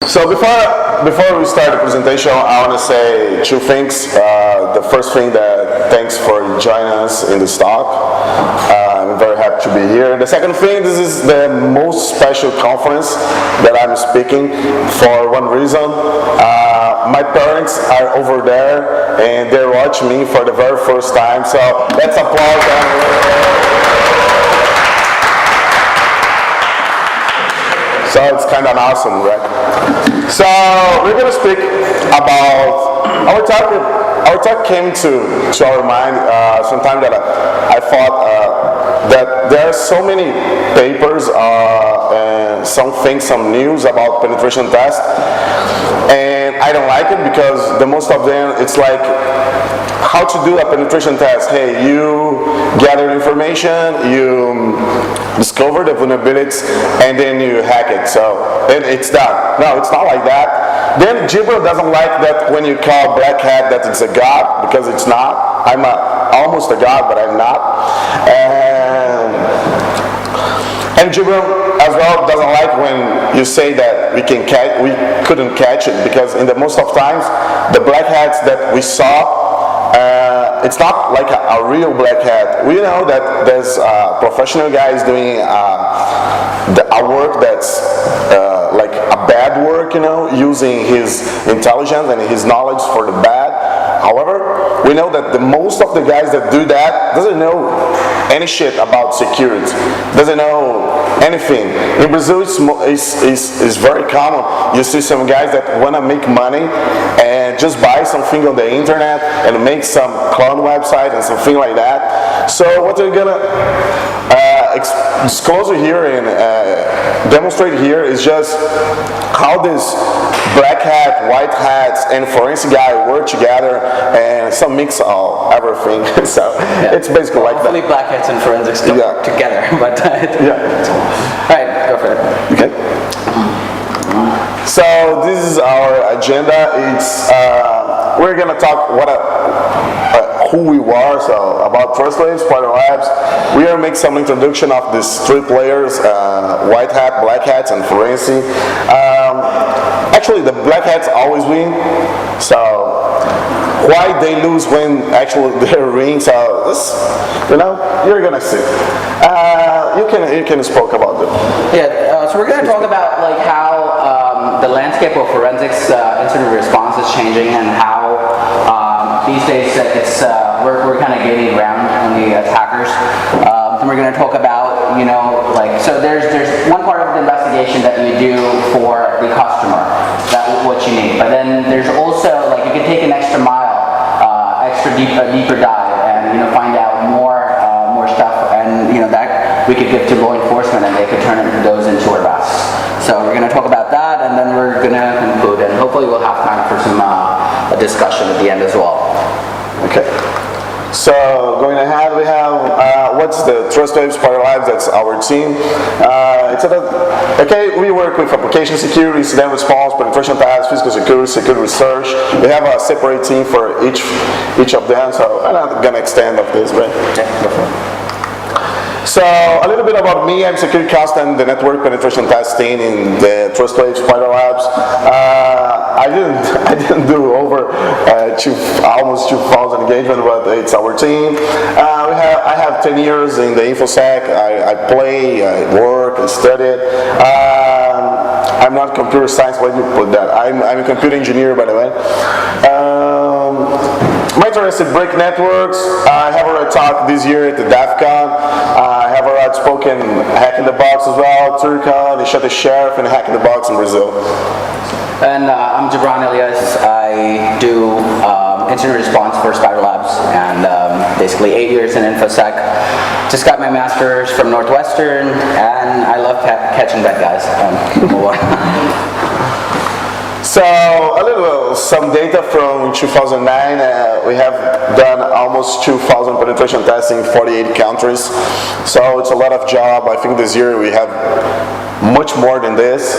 So before we start the presentation, I want to say two things. The first thing, that thanks for joining us in this talk. I'm very happy to be here. The second thing, this is the most special conference that I'm speaking for one reason. My parents are over there and they're watching me for the very first time. So let's applaud them. So it's kind of awesome, right? So we're going to speak about our talk. Our talk came to our mind sometime that I thought that there are so many papers and some news about penetration tests, and I don't like it because the most of them it's like how to do a penetration test. Hey, you gather information, you discover the vulnerabilities, and then you hack it. So it's done. No, it's not like that. Then Jibran doesn't like that when you call black hat that it's a god, because it's not. I'm almost a god, but I'm not. And Jibran as well doesn't like when you say that we couldn't catch it, because in the most of times the black hats that we saw, it's not like a real black hat. We know that there's professional guys doing a work that's like a bad work, using his intelligence and his knowledge for the bad. However, we know that the most of the guys that do that doesn't know any shit about security, doesn't know anything. In Brazil, it's very common. You see some guys that want to make money and just buy something on the internet and make some clone website and something like that. So what we're gonna disclose here and demonstrate here is just how this black hat, white hats, and forensic guy work together, and some mix of everything. So it's basically like that. Hopefully black hats and forensics don't work together, but all right, go for it. Okay. So this is our agenda. It's we're gonna talk who we are, so about Trustwave, Spider Labs. We are make some introduction of these three players: white hat, black hats, and forensic. Actually, the black hats always win. So why they lose when actually they win? So this, you're gonna see. You can speak about it. Yeah. So we're gonna talk about like how the landscape of forensics incident response is changing, and how these days we're kind of gaining ground on the attackers. And we're going to talk about, so there's one part of the investigation that you do for the customer, what you need. But then there's also, like, you can take an extra mile, deeper dive, and find out more stuff, and that we could give to law enforcement, and they could turn those into arrests. So we're going to talk about that, and then we're going to conclude, and hopefully we'll have time for some a discussion at the end as well. Okay. So going ahead, we have what's the Trustwave Spider Labs. That's our team. We work with application security, incident response, penetration tests, physical security research. We have a separate team for each of them. So I'm not gonna extend of this, right? So a little bit about me. I'm security consultant, the network penetration testing in the Trustwave Spider Labs. I didn't do over almost 2,000 engagement, but it's our team. I have 10 years in the InfoSec. I play, I work, I study. I'm not computer science. Why do you put that? I'm a computer engineer, by the way. My interest in break networks. I have already talked this year at the DEF CON. I have already spoken Hack in the Box as well, Turcon, the Shut the Sheriff, and Hack in the Box in Brazil. And I'm Jibran Ilyas. I do incident response for Spider Labs, and basically 8 years in InfoSec. Just got my master's from Northwestern, and I love catching bad guys. So some data from 2009. We have done almost 2,000 penetration tests in 48 countries. So it's a lot of job. I think this year we have much more than this.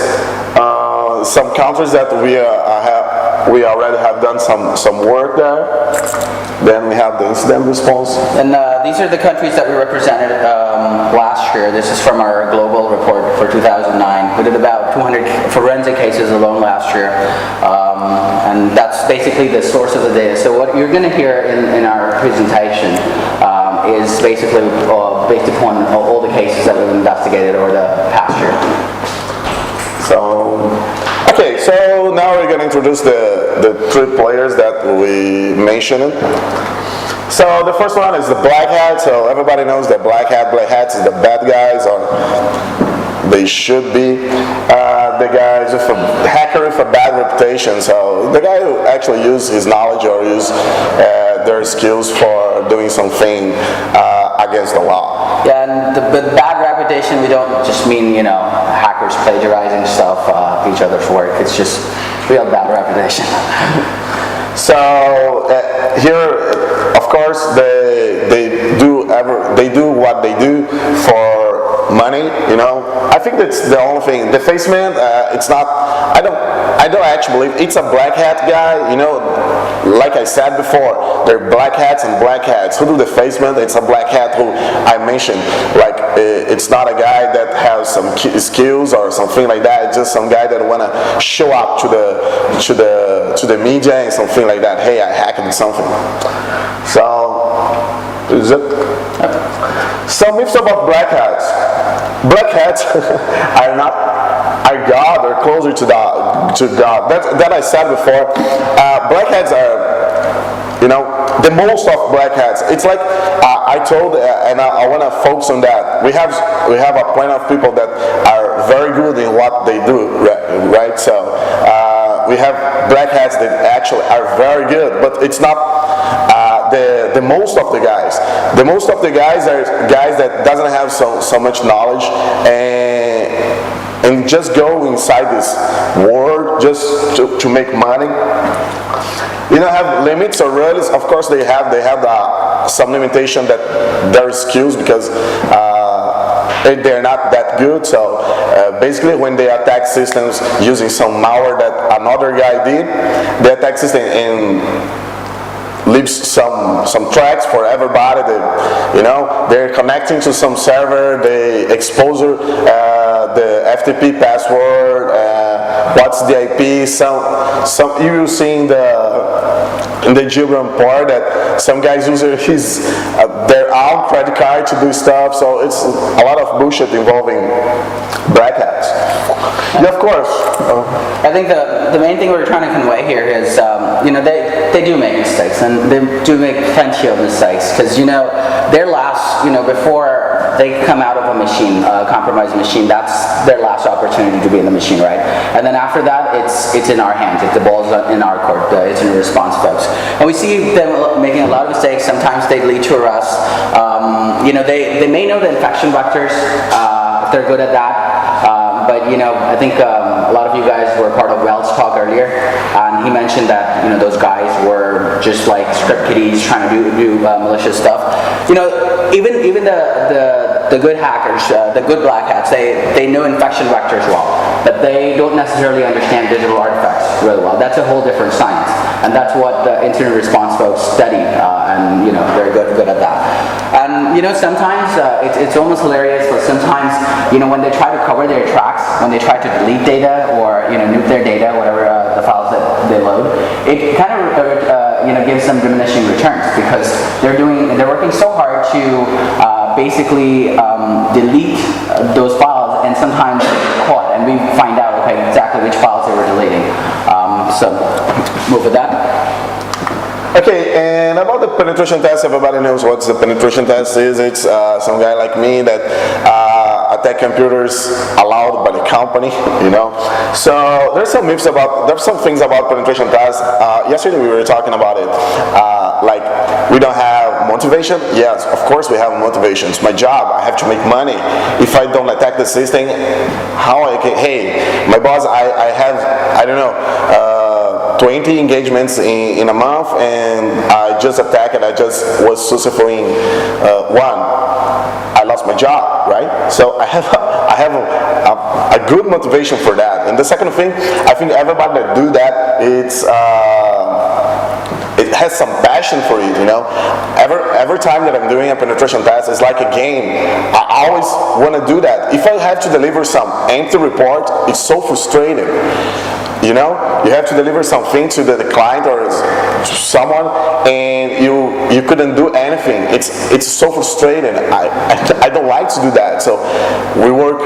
Some countries that we have we already have done some work there. Then we have the incident response. And these are the countries that we represented last year. This is from our global report for 2009. We did about 200 forensic cases alone last year. And that's basically the source of the data. So what you're going to hear in our presentation is basically based upon all the cases that we've investigated over the past year. So, okay, so now we're going to introduce the three players that we mentioned. So the first one is the black hat. So everybody knows that black hats is the bad guys, or they should be the guys with a hacker with a bad reputation. So the guy who actually uses his knowledge or use their skills for doing something against the law. Yeah, and the bad reputation, we don't just mean, you know, hackers plagiarizing stuff of each other's work. It's just real bad reputation. So here, of course, they do what they do for money. You know, I think that's the only thing. Defacement, it's not. I don't actually believe it's a black hat guy. You know, like I said before, there are black hats and black hats. Who do defacement? It's a black hat who I mentioned. Like it's not a guy that has some skills or something like that. It's just some guy that wanna show up to the media and something like that. Hey, I hacked something. So is it? Some myths about black hats. Black hats are God or closer to God. That I said before. Black hats are, you know, the most of black hats. It's like I told, and I want to focus on that. We have a point of people that are very good in what they do, right? So we have black hats that actually are very good, but it's not the most of the guys. The most of the guys are guys that doesn't have so much knowledge and just go inside this world just to make money. You don't have limits or rules. Of course, they have some limitation that their skills because they're not that good. So basically, when they attack systems using some malware that another guy did, they attack system and leaves some tracks for everybody. They're connecting to some server. They expose the FTP password. What's the IP? Some you will see in the Jibran part that some guys use their own credit card to do stuff. So it's a lot of bullshit involving black hats. Yeah, of course. I think the main thing we're trying to convey here is, they do make mistakes, and they do make plenty of mistakes, because, their last, before they come out of a machine, a compromised machine, that's their last opportunity to be in the machine, right? And then after that, it's in our hands. The ball's in our court. It's in response folks. And we see them making a lot of mistakes. Sometimes they lead to arrest. They may know the infection vectors, if they're good at that. But I think a lot of you guys were part of Wells' talk earlier, and he mentioned that those guys were just like script kiddies trying to do malicious stuff. Even the good hackers, the good black hats, they know infection vectors well, but they don't necessarily understand digital artifacts really well. That's a whole different science, and that's what the incident response folks study, and they're good at that. And sometimes it's almost hilarious, but sometimes when they try to cover their tracks, when they try to delete data or nuke their data, whatever the files that they load, it kind of gives them diminishing returns, because they're working so hard to basically delete those files, and sometimes they get caught, and we find out exactly which files they were deleting. So move with that. Okay, and about the penetration test, everybody knows what the penetration test is. It's some guy like me that attack computers allowed by the company, So there's some things about penetration tests. Yesterday we were talking about it. Like, we don't have motivation. Yes, of course we have motivation. It's my job. I have to make money. If I don't attack the system, hey, my boss, I have, 20 engagements in a month, and I just attacked it. I just was successful in one. I lost my job. job, right? So I have a good motivation for that. And the second thing, I think everybody that do that, it has some passion for it, you know. Every time that I'm doing a penetration test, it's like a game. I always want to do that. If I have to deliver some empty report, it's so frustrating. You know, you have to deliver something to the client or to someone, and you couldn't do anything. It's so frustrating. I don't like to do that. So we work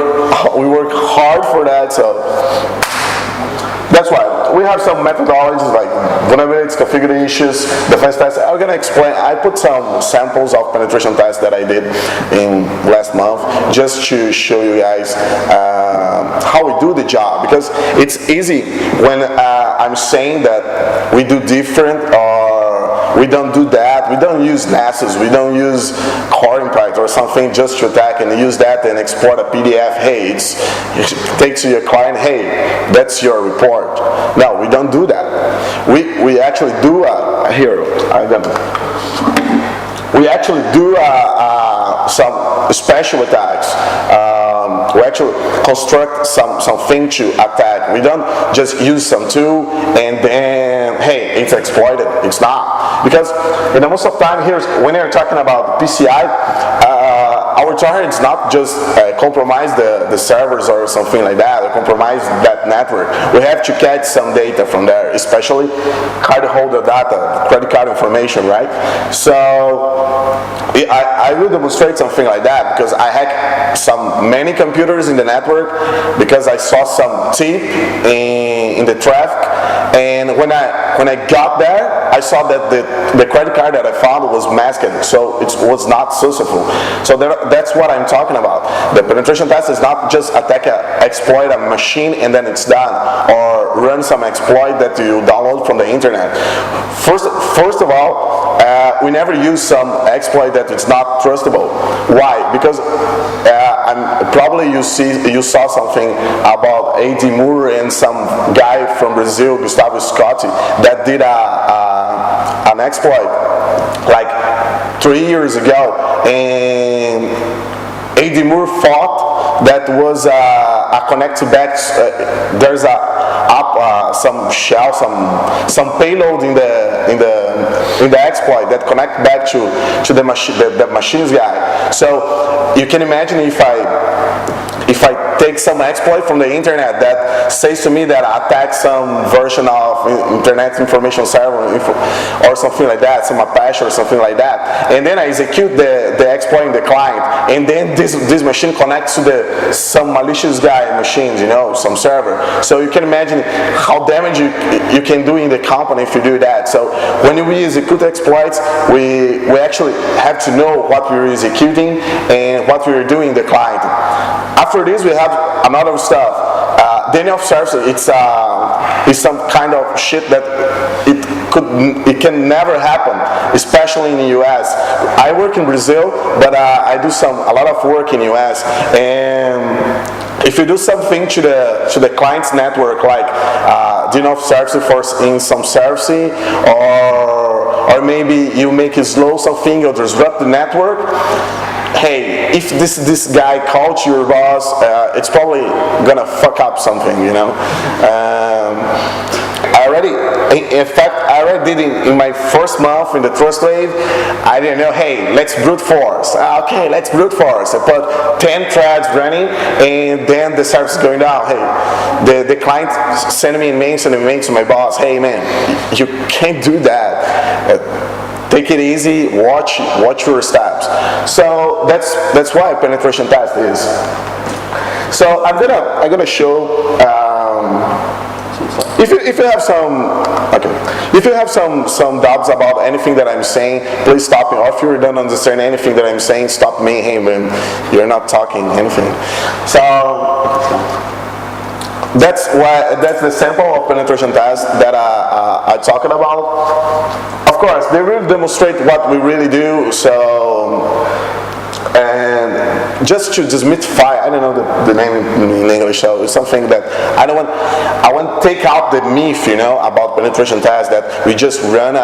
hard for that. So that's why we have some methodologies like vulnerabilities, configuration issues, defense tests. I'm gonna explain. I put some samples of penetration tests that I did in last month just to show you guys how we do the job, because it's easy when I'm saying that we do different or we don't do that. We don't use NASAs. We don't use core impact or something just to attack and use that and export a PDF. Hey, it takes to your client. Hey, that's your report. No, we don't do that. We actually do we actually do some special attacks. We actually construct something to attack. We don't just use some tool and then, hey, it's exploited. It's not. Because in the most of the time here, when you're talking about PCI, our target is not just compromise the servers or something like that, or compromise that network. We have to catch some data from there, especially card holder data, credit card information, right? So I will demonstrate something like that because I hacked many computers in the network because I saw some tip in the traffic, and when I got there, I saw that the credit card that I found was masked, so it was not successful. So that's what I'm talking about. The penetration test is not just exploit a machine and then it's done, or run some exploit that you download from the internet. First of all, we never use some exploit that is not trustable. Why? Because probably you saw something about A.D. Moore and some guy from Brazil, Gustavo Scotti, that did an exploit like 3 years ago, and A.D. Moore thought that was a connect to back. There's some shell, some payload in the exploit that connect back to the machines guy. So you can imagine if I take some exploit from the internet that says to me that I attack some version of Internet Information Server or something like that, some Apache or something like that, and then I execute the exploit in the client, and then this machine connects to some malicious guy machines, you know, some server. So you can imagine how damage you can do in the company if you do that. So when we execute exploits, we actually have to know what we're executing and what we're doing in the client. After this, we have another stuff. Denial of service, it's some kind of shit that it can never happen, especially in the US. I work in Brazil, but I do a lot of work in the US. And if you do something to the client's network, like denial of service in some service, or maybe you make it slow something or disrupt the network. Hey, if this guy called your boss, it's probably gonna fuck up something, you know. In fact, I already did in my first month in the Trustwave. I didn't know, hey, let's brute force. Okay, let's brute force. I put 10 threads running, and then the service is going down. Hey, the client sent me a mail to my boss. Hey, man, you can't do that. Take it easy. Watch your steps. So that's why penetration test is. So I'm gonna show. If you have some doubts about anything that I'm saying, please stop me. Or if you don't understand anything that I'm saying, stop me. Hey, man, you're not talking anything. So that's the sample of penetration test that I talked about. Of course, they will demonstrate what we really do. So, and just to demystify, I don't know the name in English, so it's something that I want to take out the myth, about penetration tests, that we just run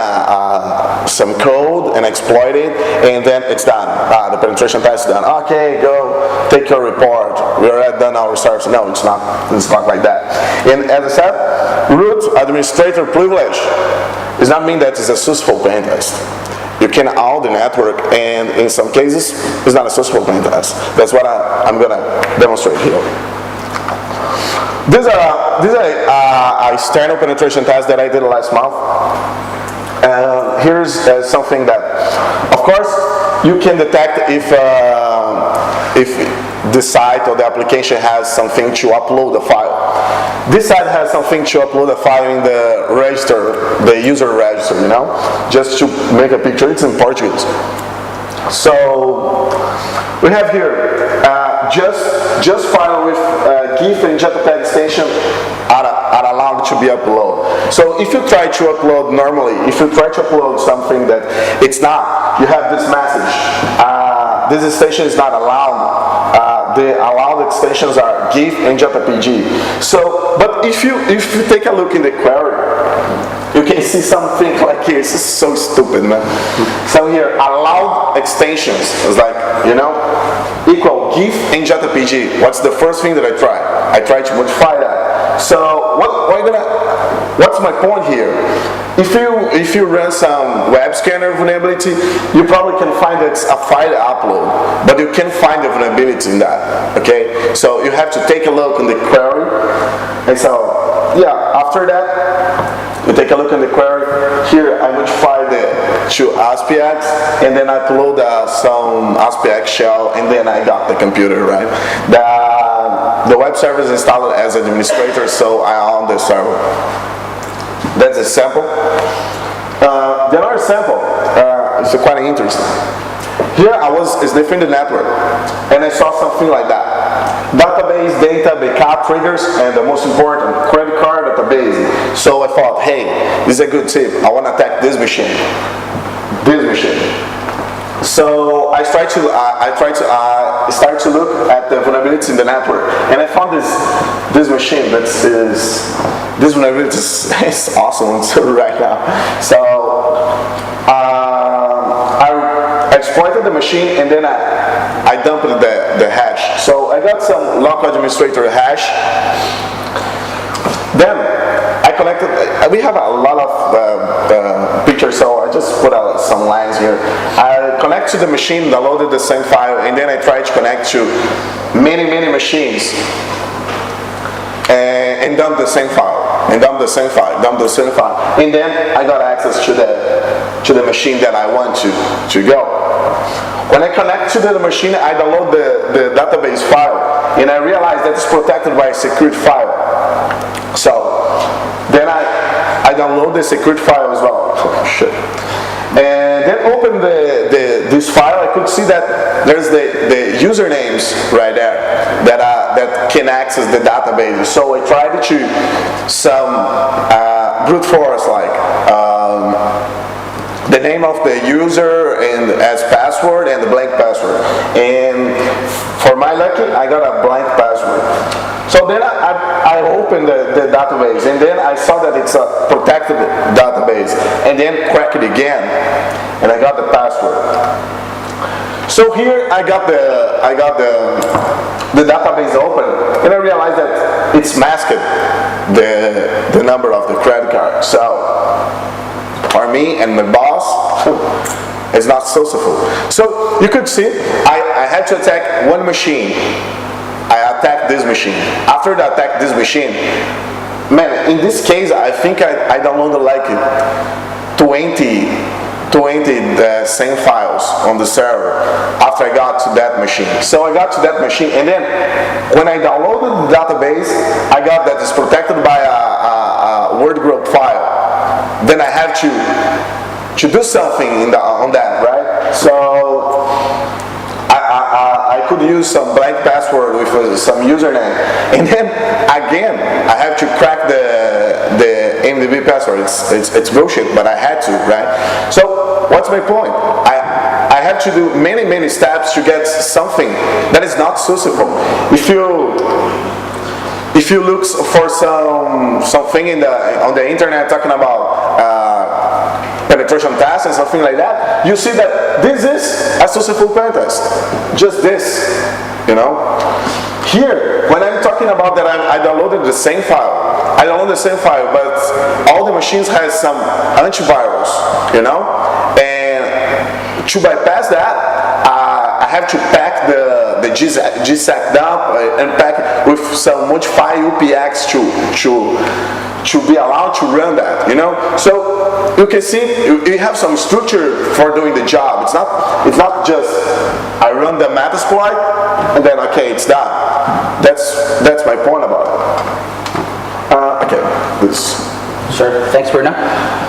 some code and exploit it, and then it's done. The penetration test is done. Okay, go take your report. We already done our research. No, it's not. It's not like that. And as I said, root administrator privilege does not mean that it's a successful pen test. You can own the network, and in some cases, it's not a successful pen test. That's what I'm going to demonstrate here. This is a external penetration test that I did last month. Here's something that, of course, you can detect if the site or the application has something to upload the file. This site has something to upload a file in the register, the user register, just to make a picture. It's in Portuguese. So we have here just file with GIF and JPEG extension are allowed to be uploaded. So if you try to upload normally, if you try to upload something that it's not, you have this message. This extension is not allowed. The allowed extensions are GIF and JPG. So, but if you take a look in the query, you can see something like here. This is so stupid, man. So here, allowed extensions is like, equal GIF and JPG. What's the first thing that I try? I try to modify that. So what's my point here? If you run some web scanner vulnerability, you probably can find it's a file upload, but you can't find the vulnerability in that. Okay, so you have to take a look in the query, and so yeah, after that, you take a look in the query. Here I modify to ASPX, and then I upload some ASPX shell, and then I got the computer, right? The web server is installed as administrator, so I own the server. That's a sample. The other sample is quite interesting. Here I was sniffing the network, and I saw something like that. Database, data, backup triggers, and the most important, credit card database. So I thought, hey, this is a good tip. I want to attack this machine. So I start to look at the vulnerabilities in the network, and I found this machine that is. This vulnerability is awesome right now. So I exploited the machine, and then I dumped the hash. So I got some local administrator hash. Then I collected. We have a lot of pictures, so I just put out some lines here. I connect to the machine, downloaded the same file, and then I tried to connect to many machines and dump the same file. And dump the same file, and then I got access to the machine that I want to go. When I connect to the machine, I download the database file, and I realize that it's protected by a secret file. So then I download the secret file as well. Oh, shit. And then open this file. I could see that there's the usernames right there that can access the database. So I tried to some brute force, like the name of the user and as password and the blank password. And for my lucky, I got a blank password. So then I opened the database, and then I saw that it's a protected database, and then cracked it again, and I got the password. So here I got the database open, and I realized that it's masked the number of the credit card. So for me and my boss, it's not successful. So you could see I had to attack one machine. I attacked this machine. After I attacked this machine, man, in this case, I think I downloaded like 20 the same files on the server after I got to that machine. So I got to that machine, and then when I downloaded the database, I got that it's protected by a word group file. Then I have to do something on that, right? So I could use some blank password with some username, and then again I have to crack the MDB password. It's bullshit, but I had to, right? So what's my point? I have have to do many steps to get something that is not susceptible. If you look for something on the internet talking about penetration tests and something like that, you see that this is a susceptible pen test. Just this, you know. Here, when I'm talking about that I downloaded the same file, but all the machines has some antivirus, you know, and to bypass that, I have to pack the GSAC dump and pack with some modify UPX to be allowed to run that, you know. So you can see you have some structure for doing the job. It's not just I run the Metasploit and then okay, it's done. That's my point about it. Okay, this. Sure. Thanks, Bruno.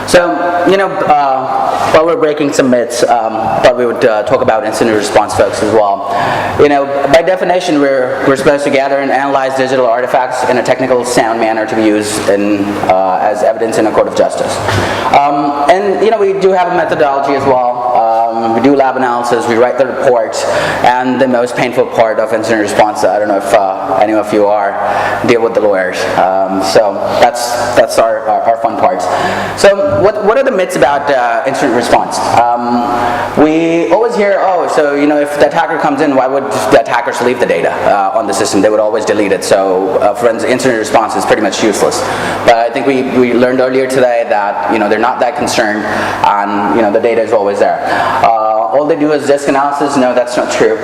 So, you know, while we're breaking some myths, but we would talk about incident response folks as well. You know, by definition, we're supposed to gather and analyze digital artifacts in a technical, sound manner to be used as evidence in a court of justice. And, you know, we do have a methodology as well. We do lab analysis, we write the report, and the most painful part of incident response, I don't know if any of you deal with the lawyers. So that's our fun parts. So what are the myths about incident response? We always hear, oh, so you know, if the attacker comes in, why would the attackers leave the data on the system? They would always delete it. So forensic incident response is pretty much useless. But I think we learned earlier today that, you know, they're not that concerned, and you know, the data is always there. All they do is disk analysis. No, that's not true.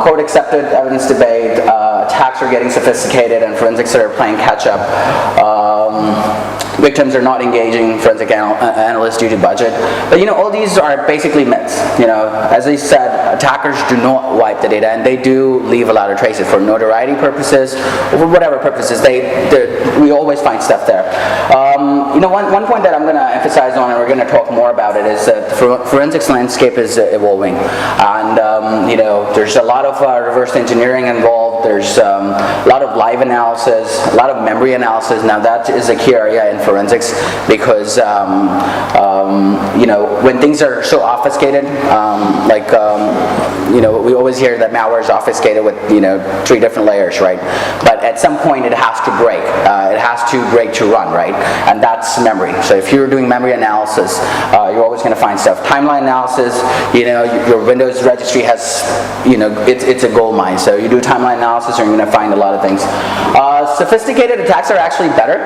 Court accepted evidence debate. Attacks are getting sophisticated, and forensics are playing catch up. Victims are not engaging forensic analysts due to budget. But you know, all these are basically myths. You know, as I said, attackers do not wipe the data, and they do leave a lot of traces for notoriety purposes, or for whatever purposes. We always find stuff there. You know, one point that I'm going to emphasize on, and we're going to talk more about it, is that the forensics landscape is evolving, and you know, there's a lot of reverse engineering involved. There's a lot of live analysis, a lot of memory analysis. Now that is a key area in forensics because you know, when things are so obfuscated, you know, we always hear that malware is obfuscated with, you know, 3 different layers, right? But at some point it has to break. It has to break to run, right? And that's memory. So if you're doing memory analysis, you're always going to find stuff. Timeline analysis, you know, your Windows registry has, you know, it's a gold mine. So you do timeline analysis, and you're going to find a lot of things. Sophisticated attacks are actually better,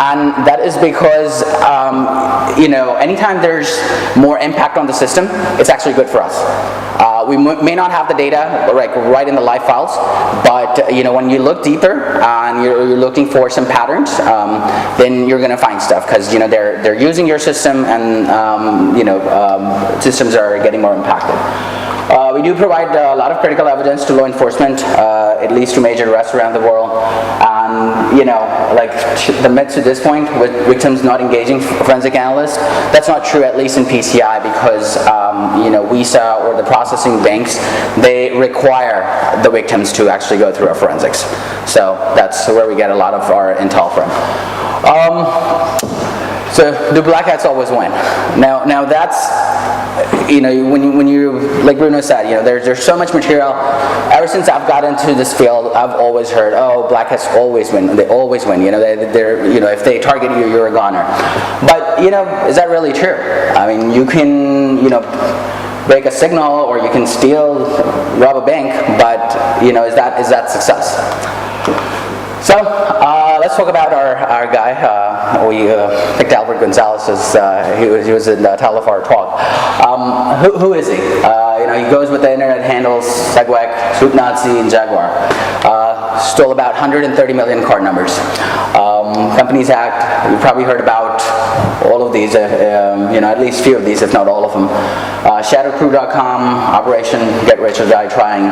and that is because you know, anytime there's more impact on the system, it's actually good for us. We may not have the data like right in the live files, but you know, when you look deeper and you're looking for some patterns, then you're going to find stuff because, you know, they're using your system, and you know, systems are getting more impacted. We do provide a lot of critical evidence to law enforcement. It leads to major arrests around the world. And, you know, like the myths to this point with victims not engaging forensic analysts, that's not true, at least in PCI, because, you know, WISA or the processing banks, they require the victims to actually go through our forensics. So that's where we get a lot of our intel from. So do black hats always win? Now that's, you know, when you like Bruno said, you know, there's so much material. Ever since I've got into this field, I've always heard, oh, black hats always win. They always win. You know, they're you know, if they target you, you're a goner. But you know, is that really true? I mean, you can, you know, break a signal, or you can steal, rob a bank, but you know, is that success? So let's talk about our guy. We picked Albert Gonzalez as he was in the title of our talk. Who is he? You know, he goes with the internet handles Segway, Swoop Nazi, and Jaguar. Stole about 130 million card numbers. Companies Act. You've probably heard about all of these. You know, at least a few of these, if not all of them. Shadowcrew.com, Operation Get Rich or Die Trying.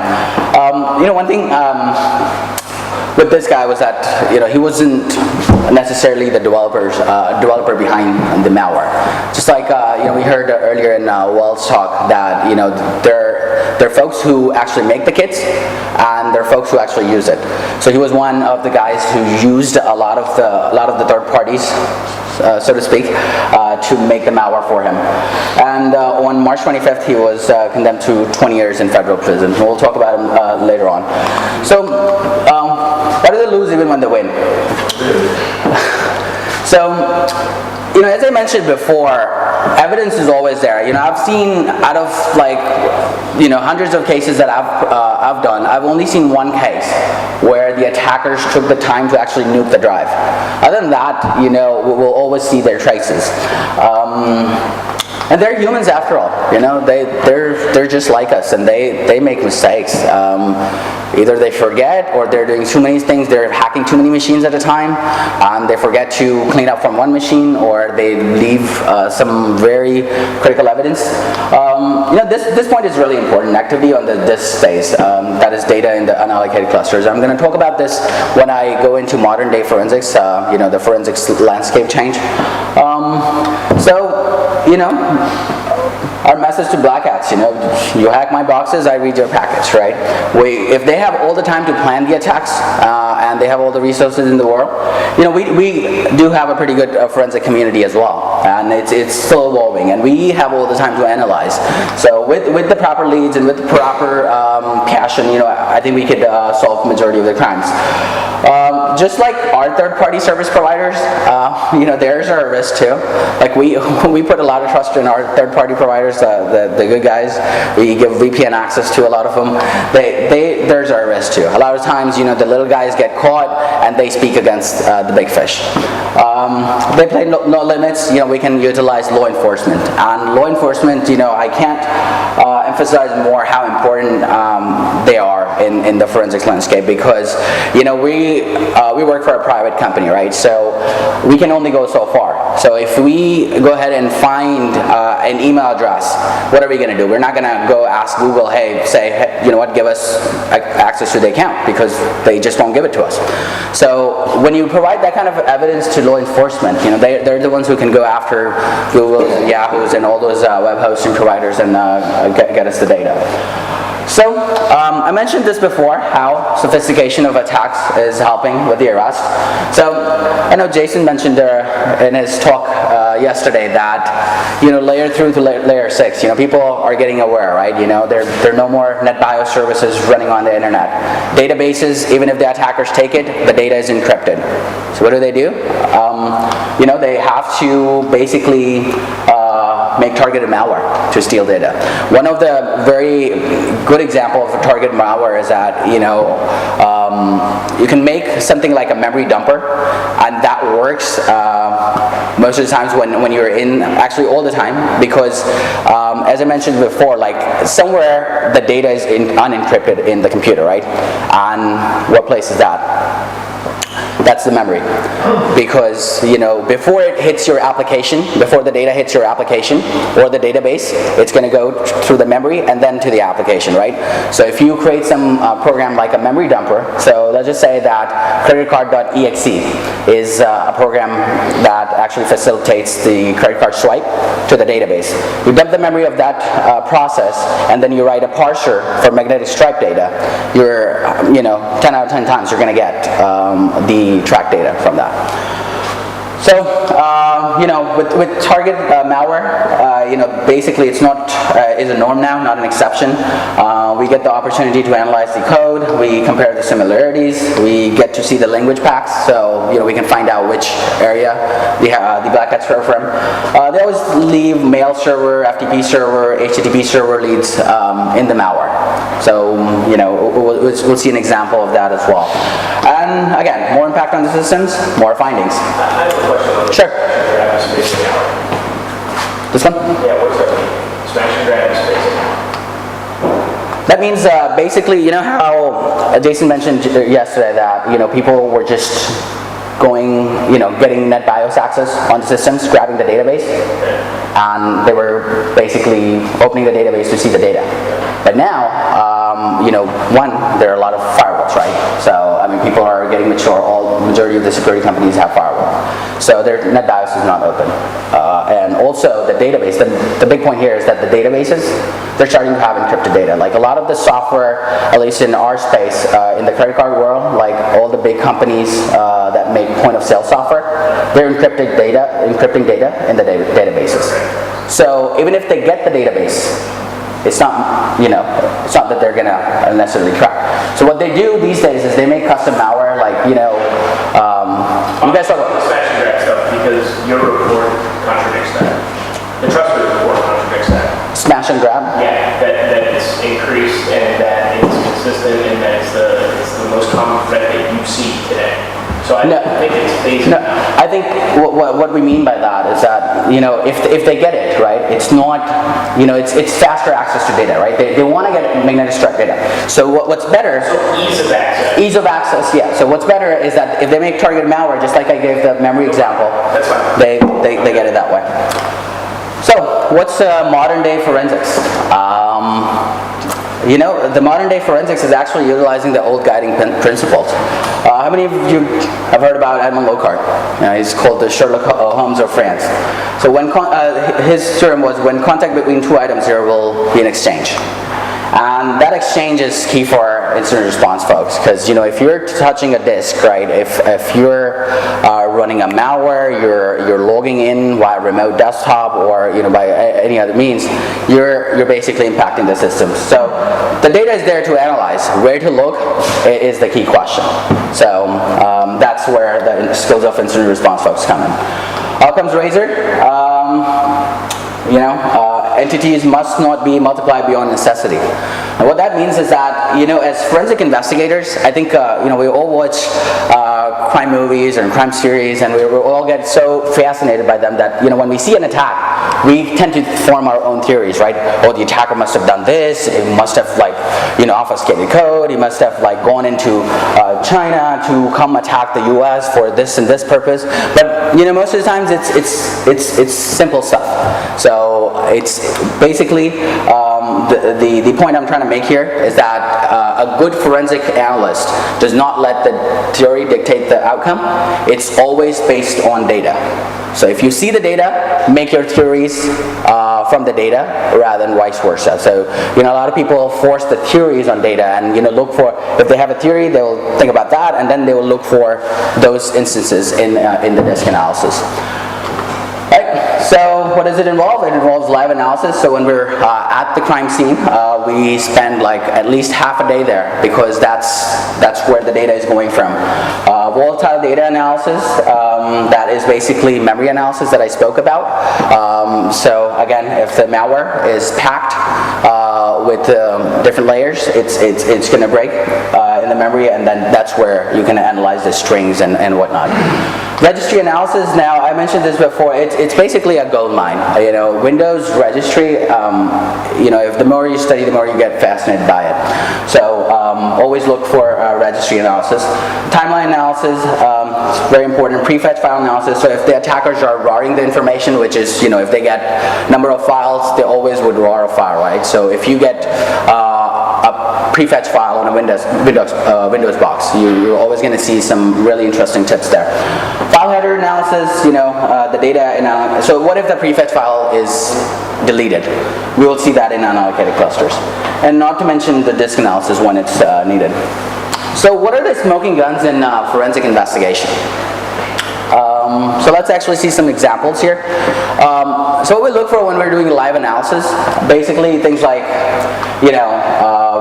You know, one thing. with this guy was that he wasn't necessarily the developer behind the malware. Just like we heard earlier in Well's talk that there are folks who actually make the kits and there are folks who actually use it. So he was one of the guys who used a lot of the third parties, so to speak, to make the malware for him. And on March 25th, he was condemned to 20 years in federal prison. We'll talk about him later on. So, why do they lose even when they win? So, as I mentioned before, evidence is always there. I've seen out of hundreds of cases that I've done, I've only seen one case where the attackers took the time to actually nuke the drive. Other than that, we'll always see their traces. And they're humans after all. They're just like us, and they make mistakes. Either they forget, or they're doing too many things. They're hacking too many machines at a time, and they forget to clean up from one machine, or they leave some very critical evidence. This point is really important. Activity on the disk space, that is data in the unallocated clusters. I'm going to talk about this when I go into modern day forensics. The forensics landscape change. Our message to black hats, you hack my boxes, I read your packets, right? If they have all the time to plan the attacks and they have all the resources in the world, we do have a pretty good forensic community as well, and it's still evolving, and we have all the time to analyze. So with the proper leads and with the proper passion, I think we could solve the majority of the crimes. Just like our third-party service providers, theirs are a risk too. Like we put a lot of trust in our third-party providers, the good guys. We give VPN access to a lot of them. Theirs are a risk too. A lot of times, the little guys get caught and they speak against the big fish. They play no limits. We can utilize law enforcement, and law enforcement. I can't emphasize more how important they are in the forensics landscape, because we work for a private company, right? So we can only go so far. So if we go ahead and find an email address, what are we going to do? We're not going to go ask Google, hey, give us access to the account, because they just won't give it to us. So when you provide that kind of evidence to law enforcement, they're the ones who can go after Google, Yahoo's, and all those web hosting providers and get us the data. So, I mentioned this before, how sophistication of attacks is helping with the arrest. So, I know Jason mentioned in his talk yesterday that, layer through to layer 6, people are getting aware, right? There are no more NetBIOS services running on the internet. Databases, even if the attackers take it, the data is encrypted. So what do? They have to basically make targeted malware to steal data. One of the very good example of a targeted malware is that you can make something like a memory dumper, and that works most of the times when you're in, actually all the time, because as I mentioned before, like somewhere the data is unencrypted in the computer, right? And what place is that? That's the memory. Because, before it hits your application, before the data hits your application or the database, it's going to go through the memory and then to the application, right? So if you create some program like a memory dumper, so let's just say that creditcard.exe is a program that actually facilitates the credit card swipe to the database. You dump the memory of that process, and then you write a parser for magnetic stripe data. You're, 10 out of 10 times you're going to get the track data from that. So, with target malware, basically it's not is a norm now, not an exception. We get the opportunity to analyze the code. We compare the similarities. We get to see the language packs, so we can find out which area the black hats are from. They always leave mail server, FTP server, HTTP server leads in the malware. So we'll see an example of that as well. And again, more impact on the systems, more findings. I have a question. Sure. This one? Yeah, what's that? Smashing grab space. That means basically, how Jason mentioned yesterday that people were just going, getting NetBIOS access on the systems, grabbing the database, and they were basically opening the database to see the data. But now, there are a lot of firewalls, right? So people are getting mature, majority of the security companies have firewall. So their NetBIOS is not open. And also the database, the big point here is that the databases, they're starting to have encrypted data. Like a lot of the software, at least in our space, in the credit card world, like all the big companies that make point of sale software, they're encrypting data in the databases. So even if they get the database, it's not, it's not that they're gonna necessarily crack. So what they do these days is they make custom malware, like, you guys talk about the smash and grab stuff because your report contradicts that. The Trustwave report contradicts that. smash and grab. Yeah, that it's increased and that it's consistent and that it's the most common threat that you see today. So I think it's phasing out. I think what we mean by that is that, if they get it, right, it's not, it's faster access to data, right? They want to get magnetic stripe data. So what's better... So ease of access. Ease of access, yeah. So what's better is that if they make targeted malware, just like I gave the memory example, That's fine. they get it that way. So what's modern day forensics? The modern day forensics is actually utilizing the old guiding principles. How many of you have heard about Edmond Lockhart? He's called the Sherlock Holmes of France. So when his term was, when contact between two items, there will be an exchange. And that exchange is key for incident response folks, because if you're touching a disk, right, if you're running a malware, you're logging in via remote desktop or by any other means, you're basically impacting the system. So the data is there to analyze. Where to look is the key question. So that's where the skills of incident response folks come in. Outcomes Razor. Entities must not be multiplied beyond necessity. And what that means is that, as forensic investigators, I think, we all watch crime movies and crime series, and we all get so fascinated by them that, when we see an attack, we tend to form our own theories, right? Oh, the attacker must have done this, it must have, obfuscated code, he must have, gone into China to come attack the US for this and this purpose. But, most of the times it's simple stuff. So it's basically, the point I'm trying to make here is that a good forensic analyst does not let the theory dictate the outcome. It's always based on data. So if you see the data, make your theories from the data rather than vice versa. So, a lot of people force the theories on data and, look for, if they have a theory, they will think about that, and then they will look for those instances in the disk analysis. Right, so what does it involve? It involves live analysis. So when we're at the crime scene, we spend at least half a day there, because that's where the data is going from. Volatile data analysis, that is basically memory analysis that I spoke about. So again, if the malware is packed with different layers, it's going to break in the memory, and then that's where you can analyze the strings and whatnot. Registry analysis, now I mentioned this before, it's basically a gold mine. Windows registry, if the more you study, the more you get fascinated by it. So always look for registry analysis. Timeline analysis, it's very important. Prefetch file analysis, so if the attackers are rawing the information, which is, if they get number of files, they always would raw a file, right? So if you get a prefetch file on a Windows box, you're always going to see some really interesting tips there. File header analysis, the data analysis. So what if the prefetch file is deleted? We will see that in unallocated clusters. And not to mention the disk analysis when it's needed. So what are the smoking guns in forensic investigation? So let's actually see some examples here. So what we look for when we're doing live analysis, basically things like,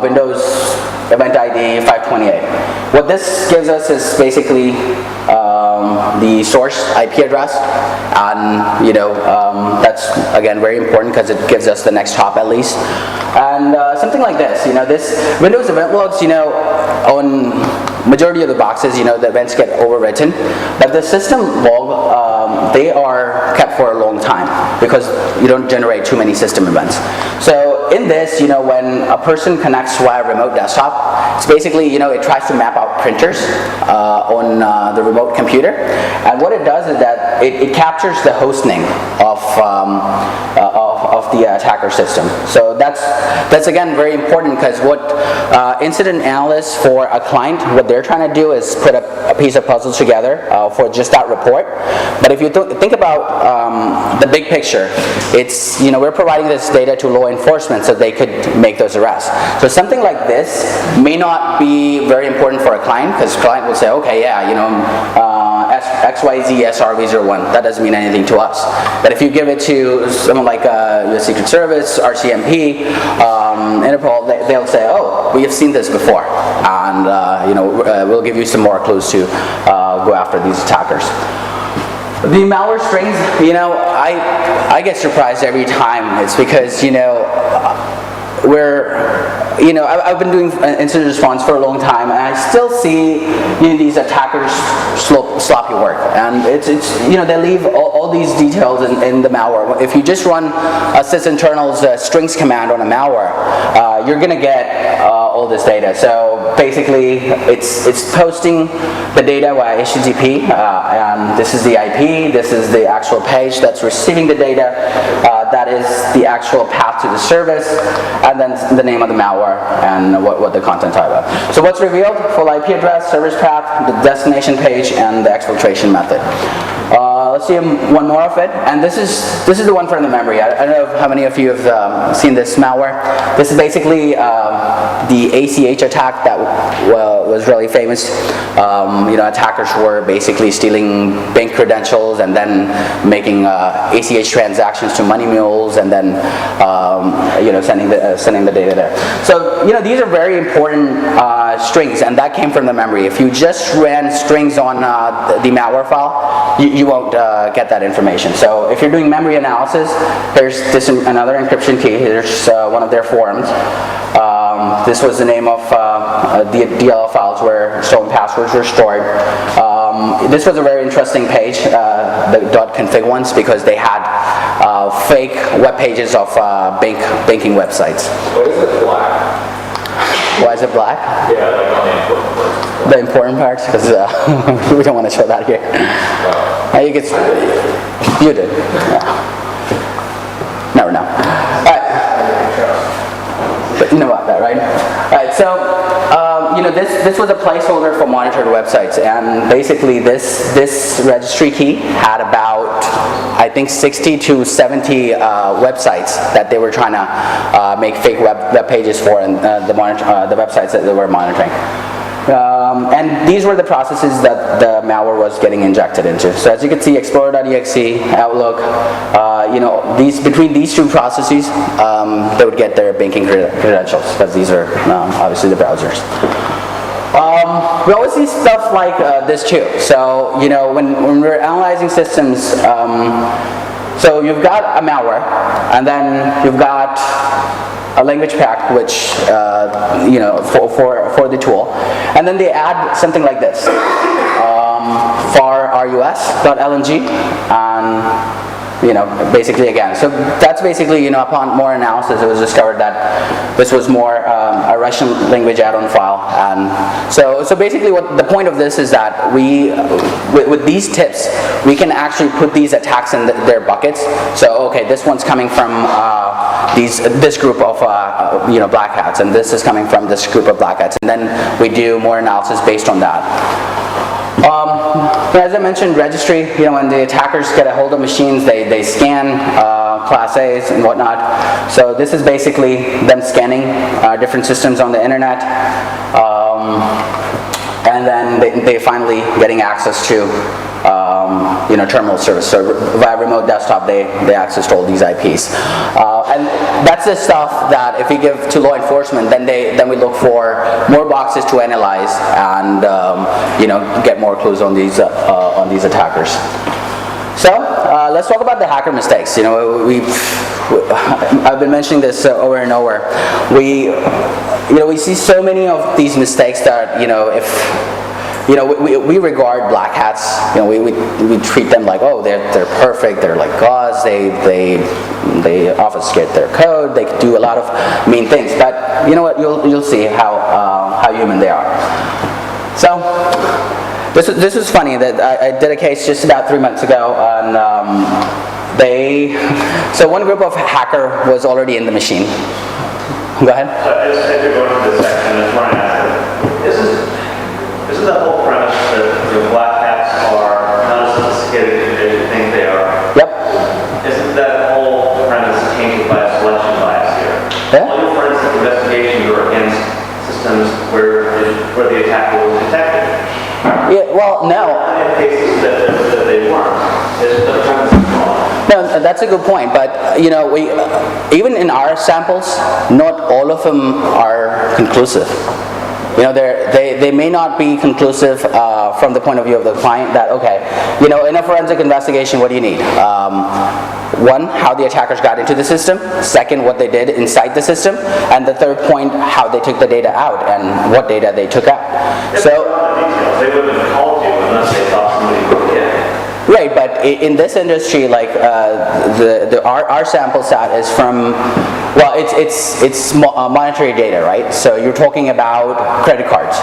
Windows Event ID 528. What this gives us is basically the source IP address, and that's again very important because it gives us the next hop at least. And something like this, this Windows event logs, on majority of the boxes, the events get overwritten, but the system log, they are kept for a long time because you don't generate too many system events. So in this, when a person connects via remote desktop, it's basically, it tries to map out printers on the remote computer, and what it does is that it captures the host name of of the attacker system. So that's again very important, because what incident analysts for a client, what they're trying to do is put a piece of puzzle together for just that report. But if you think about the big picture, it's, we're providing this data to law enforcement so they could make those arrests. So something like this may not be very important for a client, because client will say, okay, yeah, XYZ SRV01, that doesn't mean anything to us. But if you give it to someone like US Secret Service, RCMP, Interpol, they'll say, oh, we have seen this before, and we'll give you some more clues to go after these attackers. The malware strings, I get surprised every time. It's because, I've been doing incident response for a long time, and I still see these attackers sloppy work, and it's they leave all these details in the malware. If you just run a sysinternals strings command on a malware, you're going to get all this data. So basically, it's posting the data via HTTP, and this is the IP, this is the actual page that's receiving the data, that is the actual path to the service, and then the name of the malware and what the content type of. So what's revealed? Full IP address, service path, the destination page, and the exfiltration method. Let's see one more of it, and this is the one from the memory. I don't know how many of you have seen this malware. This is basically the ACH attack that was really famous. Attackers were basically stealing bank credentials and then making ACH transactions to money mules, and then sending the data there. So these are very important strings, and that came from the memory. If you just ran strings on the malware file, you won't get that information. So if you're doing memory analysis, here's another encryption key. Here's one of their forums. This was the name of the DLL files where stolen passwords were stored. This was a very interesting page, the .config ones, because they had fake web pages of banking websites. What is it black? Why is it black? Yeah, like on the important parts. The important parts, because we don't want to show that here. You get muted. Yeah. Never know. But you know about that, right? Alright, so this was a placeholder for monitored websites, and basically this registry key had about, I think, 60 to 70 websites that they were trying to make fake web pages for, and the websites that they were monitoring. And these were the processes that the malware was getting injected into. So as you can see, Explorer.exe, Outlook, between these two processes, they would get their banking credentials, because these are obviously the browsers. We always see stuff like this too. So when we're analyzing systems, so you've got a malware, and then you've got a language pack, which for the tool, and then they add something like this, var rus.lng, and basically again. So that's basically with more analysis, it was discovered that this was more a Russian language add-on file, and so basically what the point of this is that with these tips, we can actually put these attacks in their buckets. So okay, this one's coming from this group of black hats, and this is coming from this group of black hats, and then we do more analysis based on that. As I mentioned, registry, when the attackers get a hold of machines, they scan Class A's and whatnot. So this is basically them scanning different systems on the internet, and then they finally getting access to terminal service. So via remote desktop, they accessed all these IPs, and that's the stuff that if we give to law enforcement, then we look for more boxes to analyze and get more clues on these attackers. So let's talk about the hacker mistakes. I've been mentioning this over and over. We see so many of these mistakes that we regard black hats. We treat them like, oh, they're perfect. They're like gods. They obfuscate their code. They do a lot of mean things. But you know what? You'll see how human they are. So this was funny that I did a case just about 3 months ago on So one group of hacker was already in the machine. Go ahead. So as you're going to this section, I just want to ask, isn't the whole premise that the black hats are not as sophisticated as you think they are? Yep. Isn't that whole premise tainted by a selection bias here? Yeah. All your forensic investigations are against systems where the attack was detected. Yeah, well, no. In cases that they weren't, is the premise wrong? No, that's a good point, but you know, we even in our samples, not all of them are conclusive. You know, they may not be conclusive from the point of view of the client that, okay, you know, in a forensic investigation, what do you need? One, how the attackers got into the system. Second, what they did inside the system. And the third point, how they took the data out and what data they took out. So, They wouldn't have called you unless they thought somebody would get it. right, but in this industry, like our sample set is from, well, it's monetary data, right? So you're talking about credit cards.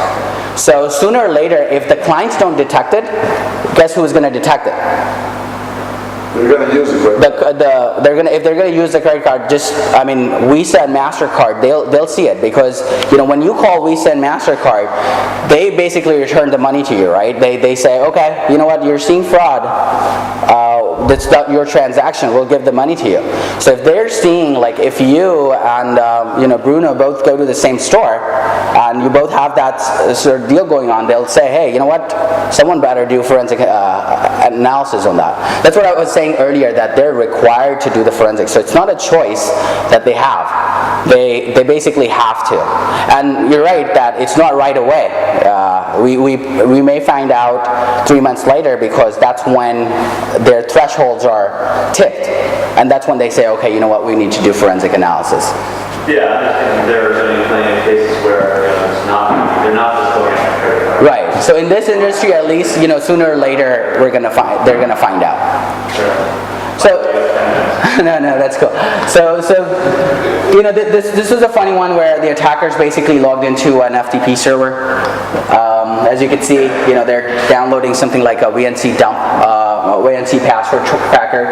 So sooner or later, if the clients don't detect it, guess who's going to detect it? You're going to use it, right? If they're going to use the credit card, Visa and MasterCard, they'll see it, because you know, when you call Visa and MasterCard, they basically return the money to you, right? They say, okay, you know what, you're seeing fraud. That's not your transaction. We'll give the money to you. So if they're seeing, like, if you and you know, Bruno both go to the same store and you both have that sort of deal going on, they'll say, hey, you know what? Someone better do forensic analysis on that. That's what I was saying earlier, that they're required to do the forensics. So it's not a choice that they have. They basically have to. And you're right that it's not right away. We may find out 3 months later, because that's when their thresholds are tipped, and that's when they say, okay, you know what, we need to do forensic analysis. Yeah, I think there are plenty of cases where, you know, they're not just going after credit cards. Right. So in this industry, at least, you know, sooner or later they're gonna find out. Sure. So no, that's cool. So you know, this was a funny one where the attackers basically logged into an FTP server. As you can see, you know, they're downloading something like a VNC dump, VNC password cracker.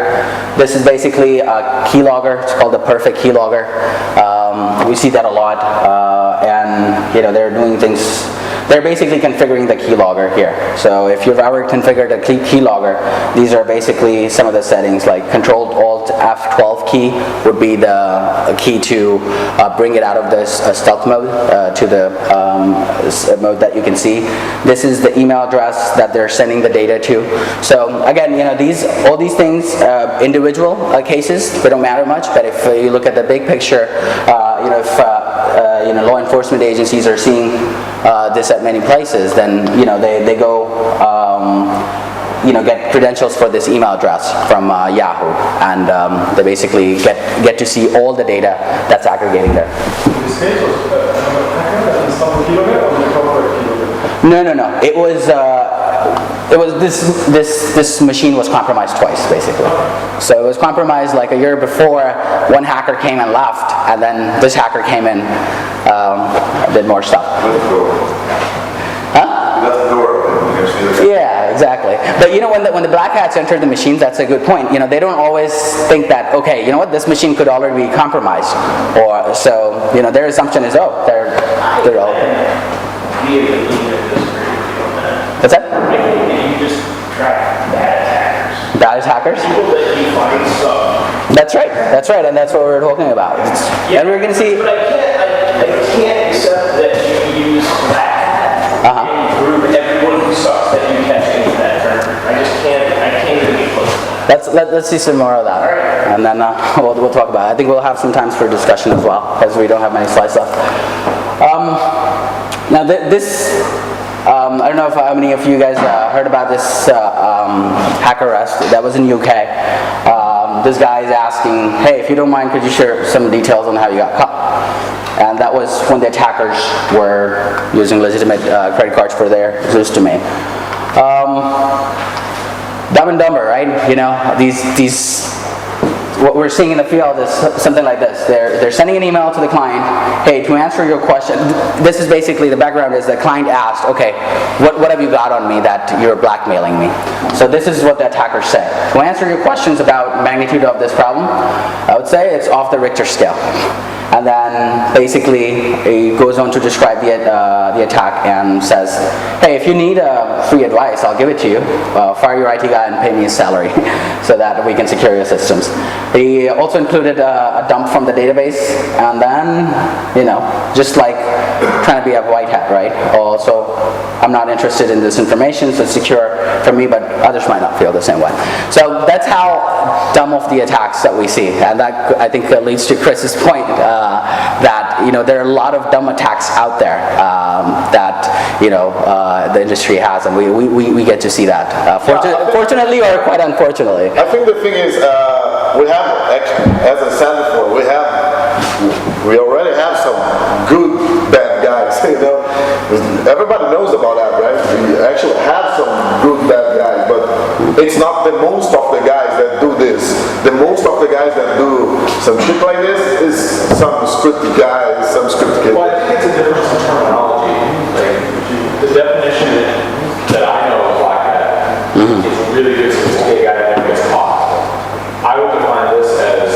This is basically a keylogger. It's called the perfect keylogger. We see that a lot, and you know, they're doing things. They're basically configuring the keylogger here. So if you've ever configured a keylogger, these are basically some of the settings, like Control-Alt-F12 key would be the key to bring it out of this stealth mode to the mode that you can see. This is the email address that they're sending the data to. So again, you know, all these things, individual cases, they don't matter much. But if you look at the big picture, you know, if you know, law enforcement agencies are seeing this at many places, then you know, they go you know, get credentials for this email address from Yahoo, and they basically get to see all the data that's aggregating there. This case was hacker installed keylogger or the corporate keylogger? No. It was this machine was compromised twice, basically. So it was compromised like a year before. One hacker came and left, and then this hacker came in, did more stuff. Huh? That's the door. Yeah, exactly. But you know, when the black hats enter the machines, that's a good point. You know, they don't always think that, okay, you know what, this machine could already be compromised, or so. You know, their assumption is, oh, they're all okay. What's that? I think that you just track bad attackers. Bad attackers? People that you find suck. That's right, and that's what we're talking about. And we're going to see. But I can't accept that you use black hat and group everyone who sucks that you catch into that term. I can't even get close to that. Let's see some more of that, and then we'll talk about it. I think we'll have some times for discussion as well, because we don't have many slides left. Now this. I don't know if how many of you guys heard about this hack arrest that was in UK. This guy is asking, hey, if you don't mind, could you share some details on how you got caught? And that was when the attackers were using legitimate credit cards for their Zeus domain. Dumb and Dumber, right? You know, these what we're seeing in the field is something like this. They're sending an email to the client, hey, to answer your question, this is basically, the background is the client asked, okay, what have you got on me that you're blackmailing me? So this is what the attackers say. To answer your questions about magnitude of this problem, I would say it's off the Richter scale. And then basically he goes on to describe the attack and says, hey, if you need free advice, I'll give it to you. Fire your IT guy and pay me his salary so that we can secure your systems. He also included a dump from the database, and then, just like trying to be a white hat, right? Also, I'm not interested in this information, so it's secure for me, but others might not feel the same way. So that's how dumb of the attacks that we see, and that I think leads to Chris's point that there are a lot of dumb attacks out there that the industry has, and we get to see that. Fortunately or quite unfortunately. I think the thing is, we have, as I said before, we already have some good bad guys. Everybody knows about that, right? We actually have some good bad guys, but it's not the most of the guys that do this. The most of the guys that do some shit like this is some scripted guys, some scripted kids. Well, I think it's a difference in terminology. Like, the definition that I know of black hat is a really good sophisticated guy that never gets caught. I would define this as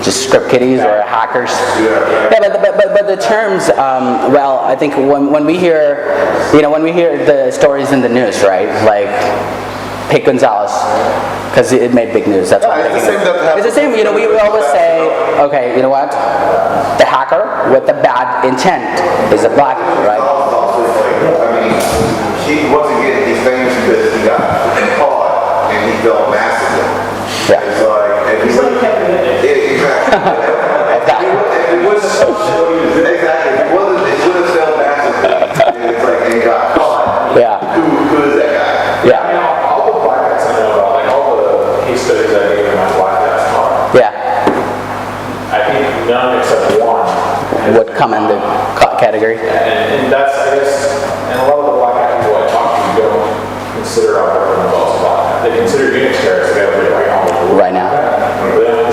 just script kiddies or hackers. Yeah, but the terms, well, I think when we hear, when we hear the stories in the news, right, like Albert Gonzalez, because it made big news. That's what I'm thinking. It's the same. We always say, okay, you know what? The hacker with the bad intent is a black, right? I mean, he wasn't getting these things because he got caught and he felt massively. Yeah. It's like, and he wasn't exactly. It wasn't exactly. It would have felt massively. And it's like, and he got caught. Yeah. Who is that guy? Yeah. I mean, all the black hats I know about, like all the case studies I gave in my black hat talk, Yeah. I think none except one Would come in the category. and that's, I guess, and a lot of the black hat people I talk to don't consider Albert Gonzalez a black hat. They consider Unix terrorists. They have to right now. Right now.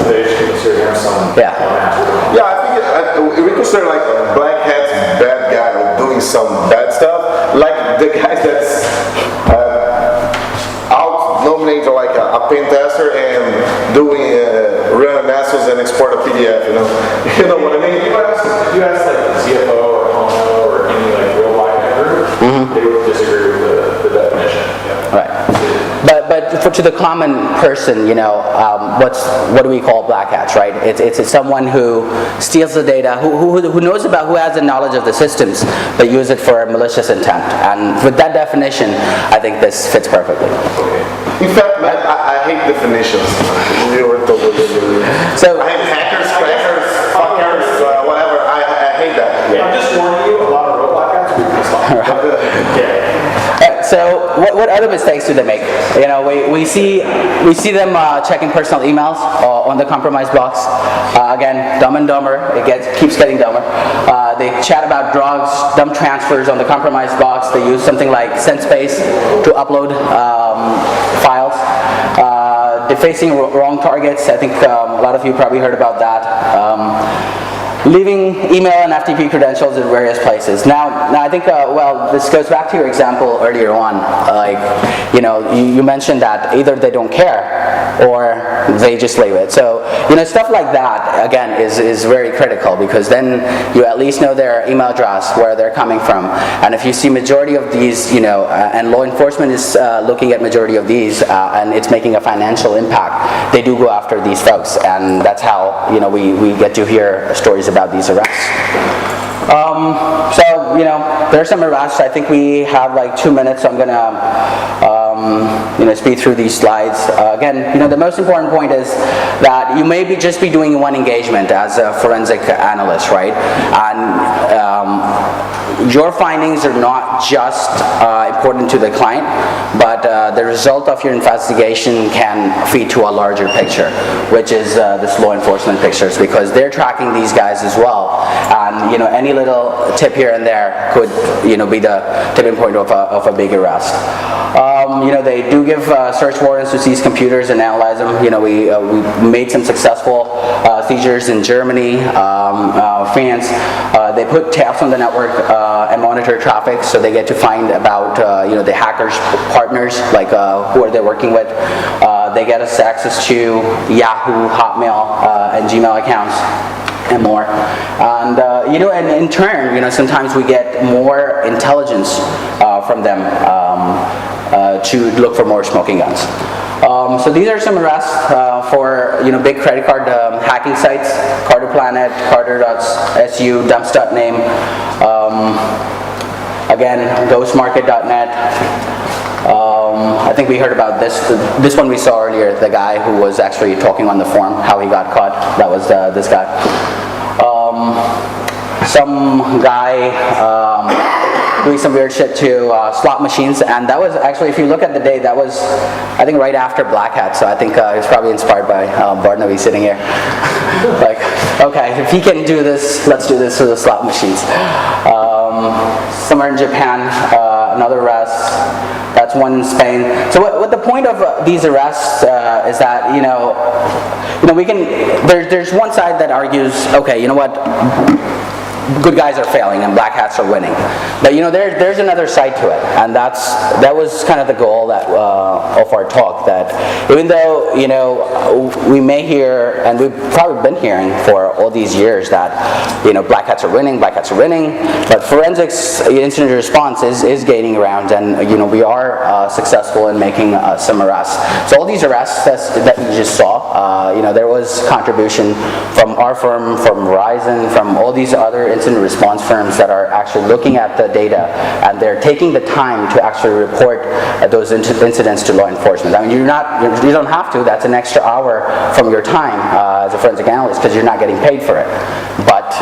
They just consider him some. Yeah. Yeah, I think we consider like black hats bad guy doing some bad stuff, like the guys that's out nominated like a pen tester and doing run analysis and export a PDF. You know what I mean? If you ask like ZFO or Homo or any like real black hat group, they would disagree with the definition. Yeah. Right. But to the common person, what do we call black hats, right? It's someone who steals the data, who knows about, who has the knowledge of the systems, but use it for malicious intent. And with that definition, I think this fits perfectly. In fact, man, I hate definitions. You were totally So I hate hackers, crackers, fuckers, whatever. I hate that. I'm just warning you, a lot of real black hats will be pissed off. So what other mistakes do they make? We see them checking personal emails on the compromised box. Again, dumb and dumber. It keeps getting dumber. They chat about drugs, dumb transfers on the compromised box. They use something like SendSpace to upload files. Defacing wrong targets. I think a lot of you probably heard about that. Leaving email and FTP credentials in various places. Now I think, this goes back to your example earlier on. You mentioned that either they don't care or they just leave it. So, stuff like that, again, is very critical, because then you at least know their email address, where they're coming from. And if you see majority of these, and law enforcement is looking at majority of these, and it's making a financial impact, they do go after these folks. And that's how, we get to hear stories about these arrests. There are some arrests. I think we have like 2 minutes, so I'm gonna speed through these slides. Again, the most important point is that you may just be doing one engagement as a forensic analyst, right? And your findings are not just important to the client, but the result of your investigation can feed to a larger picture, which is this law enforcement pictures, because they're tracking these guys as well. And any little tip here and there could be the tipping point of a big arrest. They do give search warrants to seize computers and analyze them. We made some successful seizures in Germany, France. They put tabs on the network and monitor traffic, so they get to find about the hackers' partners, like who are they working with. They get us access to Yahoo, Hotmail, and Gmail accounts, and more. And and in turn, sometimes we get more intelligence from them to look for more smoking guns. So these are some arrests for big credit card hacking sites: Carter Planet, Carter.su, Dumps.name, again ghostmarket.net. I think we heard about this one we saw earlier, the guy who was actually talking on the forum, how he got caught. That was this guy. Some guy doing some weird shit to slot machines, and that was actually, if you look at the date, that was, I think, right after Black Hat, so I think he was probably inspired by Barnaby sitting here. Like, okay, if he can do this, let's do this to the slot machines. Somewhere in Japan, another arrest. That's one in Spain. So what the point of these arrests is that we can. There's one side that argues, okay, you know what, good guys are failing and black hats are winning. But there's another side to it, and that was kind of the goal of our talk. That even though we may hear, and we've probably been hearing for all these years, that black hats are winning, but forensics incident response is gaining ground, and we are successful in making some arrests. So all these arrests that you just saw, there was contribution from our firm, from Verizon, from all these other incident response firms that are actually looking at the data, and they're taking the time to actually report those incidents to law enforcement. I mean, you don't have to. That's an extra hour from your time as a forensic analyst, because you're not getting paid for it. But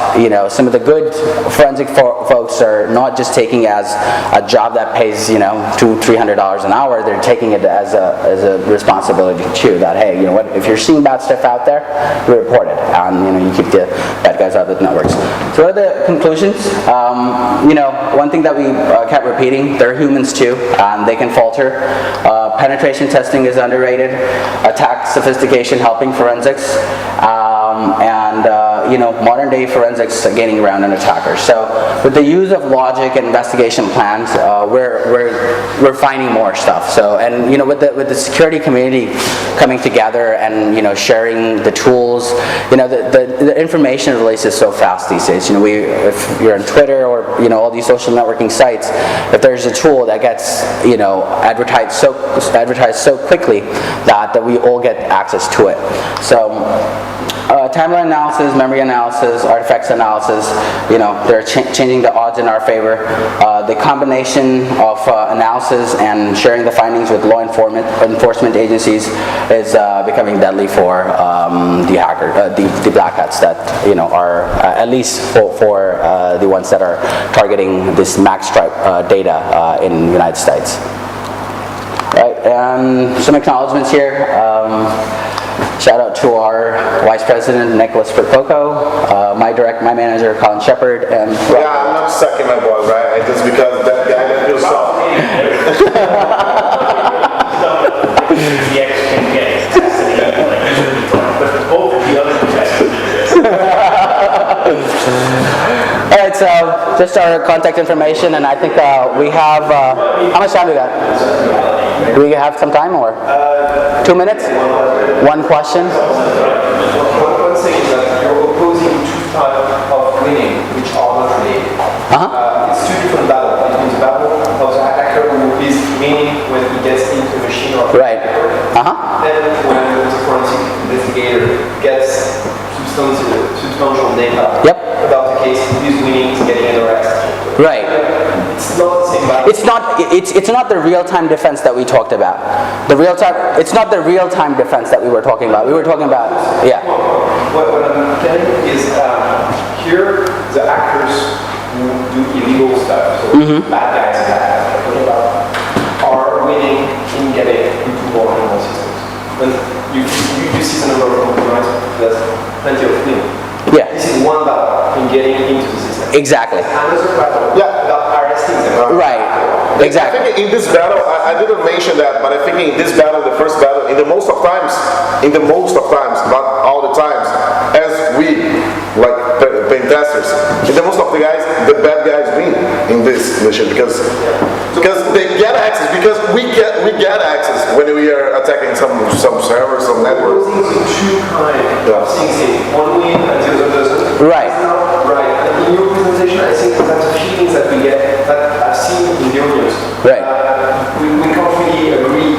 some of the good forensic folks are not just taking as a job that pays $200-300 an hour. They're taking it as a responsibility too. That hey, if you're seeing bad stuff out there, you report it, and you keep the bad guys out of the networks. So what are the conclusions? One thing that we kept repeating: they're humans too, and they can falter. Penetration testing is underrated. Attack sophistication helping forensics, and modern day forensics gaining ground on attackers. So with the use of logic and investigation plans, we're finding more stuff. So with the security community coming together and sharing the tools, the information releases so fast these days. If you're on Twitter or all these social networking sites, if there's a tool that gets advertised so quickly that we all get access to it. So timeline analysis, memory analysis, artifacts analysis, they're changing the odds in our favor. The combination of analysis and sharing the findings with law enforcement agencies is becoming deadly for the black hats that are at least for the ones that are targeting this MAC stripe data in the United States. Right, and some acknowledgments here. Shout out to our Vice President, Nicholas Percoco, my manager, Colin Shepard, and... Yeah, I'm not sucking my balls, right? Just because that guy that feels soft. The X can get but both of the other contestants. Alright, so just our contact information, and I think we have... how much time do we got? Do we have some time, or 2 minutes? One question? One thing is that you're opposing two types of winning, which are not related. It's two different battles. It means battle of the hacker who is winning when he gets into the machine or right. Then when the forensic investigator gets substantial data about the case, he's winning, he's getting an arrest. Right. It's not the same battle. It's not the real-time defense that we talked about. It's not the real-time defense that we were talking about. We were talking about, yeah. What I'm telling you is here the actors who do illegal stuff, so bad guys are winning in getting into more and more systems. When you see the number of compromises, there's plenty of winning. Yeah. This is one battle in getting into the system. Exactly. Another battle about arresting seen them. Right. I Exactly. think in this battle, I didn't mention that, but I think in this battle, the first battle, in the most of times, not all the times, as we, like paint testers, in the most of the guys, the bad guys win in this mission because they get access, because we get access when we are attacking some servers, some networks. Proposing two kinds of things, one win and the other doesn't. Right. Right. And in your presentation, I think that's the feelings that we get, that I've seen in the audience. Right. We can't really agree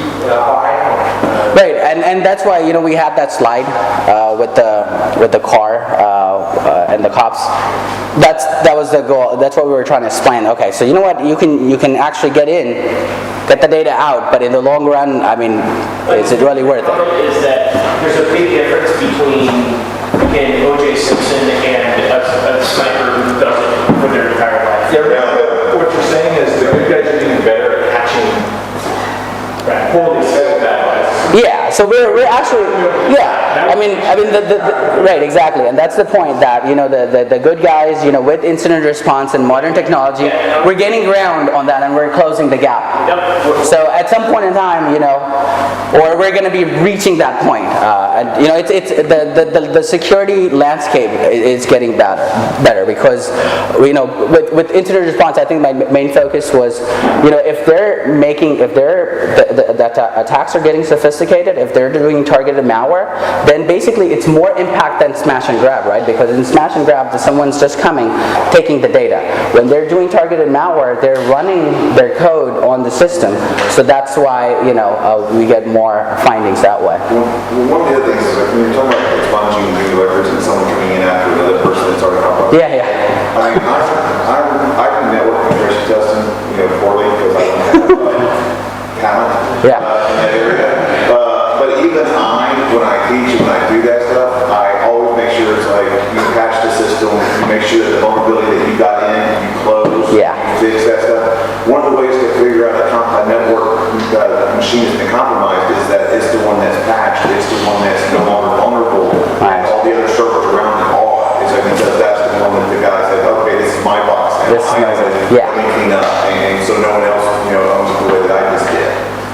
Right, and that's why we had that slide with the car and the cops. That was the goal. That's what we were trying to explain. Okay, so you know what? You can actually get the data out, but in the long run, I mean, is it really worth it? Is that there's a big difference between O.J. Simpson and a sniper who does it for their entire life. Yeah, what you're saying is the good guys are getting better at catching poorly set bad guys. Yeah, so we're actually, I mean, right, exactly, and that's the point that the good guys, with incident response and modern technology, we're gaining ground on that and we're closing the gap. So at some point in time, or we're going to be reaching that point. And it's the security landscape is getting better because with incident response, I think my main focus was if the attacks are getting sophisticated, if they're doing targeted malware, then basically it's more impact than smash and grab, right? Because in smash and grab, someone's just coming, taking the data. When they're doing targeted malware, they're running their code on the system. So that's why we get more findings that way. Well, one of the other things is like when you're talking about expunging new leverage and someone coming in after another person that's already compromised. Yeah. I mean, I can network penetration testing, poorly because I don't have talent in that area. But even when I teach and when I do that stuff, I always make sure it's like you patch the system, you make sure that the vulnerability that you got in, you close, you fix that stuff. One of the ways to figure out a network machine has been compromised is that it's the one that's patched, it's the one that's no longer vulnerable, and all the other servers around it are. It's like because that's the one that the guy said, okay, this is my box now. Let me clean up, and so no one else owns it the way that I just did.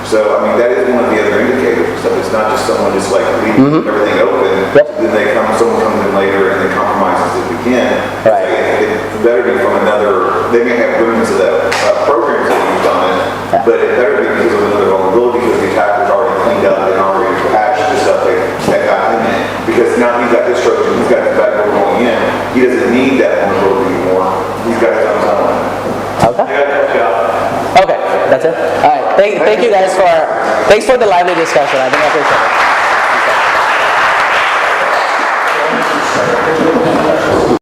So, I mean, that is one of the other indicators. So it's not just someone just like leaving everything open. Then someone comes in later and then compromises it again. Right. It better be from another, they may have remnants of that programs that you've done, but it better be because of another vulnerability because the attacker's already cleaned up and already patched the stuff that got in it. Because now he's got this Trojan, he's got the backdoor going in. He doesn't need that vulnerability anymore. He's got his own tunnel. Okay. Okay, that's it. All right. Thank you guys thanks for the lively discussion. I think I appreciate it.